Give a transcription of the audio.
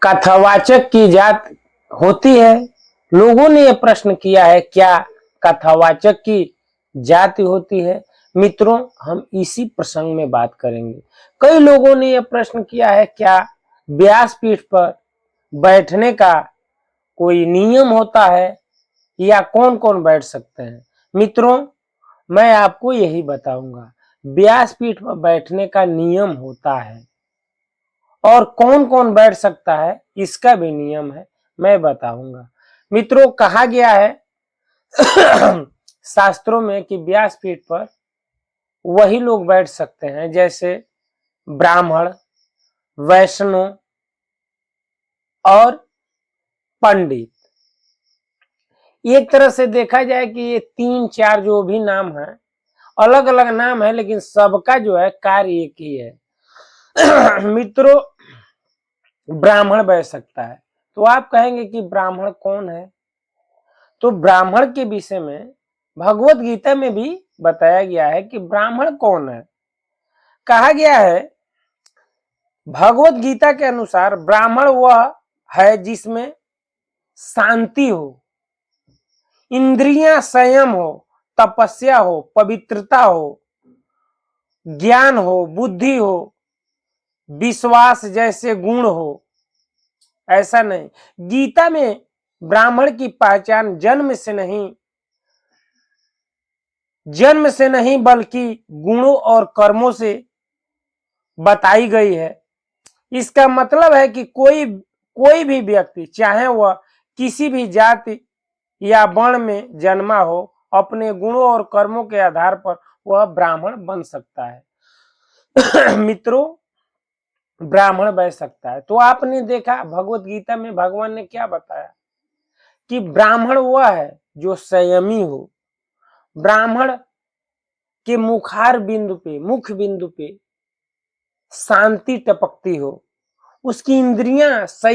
कथावाचक की जात होती है। लोगों ने यह प्रश्न किया है, क्या कथावाचक की जाति होती है? मित्रों, हम इसी प्रसंग में बात करेंगे। कई लोगों ने यह प्रश्न किया है, क्या व्यासपीठ पर बैठने का कोई नियम होता है या कौन कौन बैठ सकते हैं? मित्रों, मैं आपको यही बताऊंगा। व्यासपीठ पर बैठने का नियम होता है और कौन कौन बैठ सकता है इसका भी नियम है, मैं बताऊंगा। मित्रों, कहा गया है शास्त्रों में कि व्यासपीठ पर वही लोग बैठ सकते हैं जैसे ब्राह्मण, वैष्णव और पंडित। एक तरह से देखा जाए कि ये 3-4 जो भी नाम है, अलग अलग नाम है, लेकिन सबका जो है कार्य एक ही है। मित्रों, ब्राह्मण बैठ सकता है। तो आप कहेंगे कि ब्राह्मण कौन है? तो ब्राह्मण के विषय में भगवत गीता में भी बताया गया है कि ब्राह्मण कौन है। कहा गया है भगवत गीता के अनुसार, ब्राह्मण वह है जिसमें शांति हो, इंद्रियां संयम हो, तपस्या हो, पवित्रता हो, ज्ञान हो, बुद्धि हो, विश्वास जैसे गुण हो। ऐसा नहीं, गीता में ब्राह्मण की पहचान जन्म से नहीं बल्कि गुणों और कर्मों से बताई गई है। इसका मतलब है कि कोई भी व्यक्ति, चाहे वह किसी भी जाति या वर्ण में जन्मा हो, अपने गुणों और कर्मों के आधार पर वह ब्राह्मण बन सकता है। मित्रों, ब्राह्मण बन सकता है। तो आपने देखा भगवत गीता में भगवान ने क्या बताया कि ब्राह्मण वह है जो संयमी हो, ब्राह्मण के मुख बिंदु पे शांति टपकती हो, उसकी इंद्रियां सही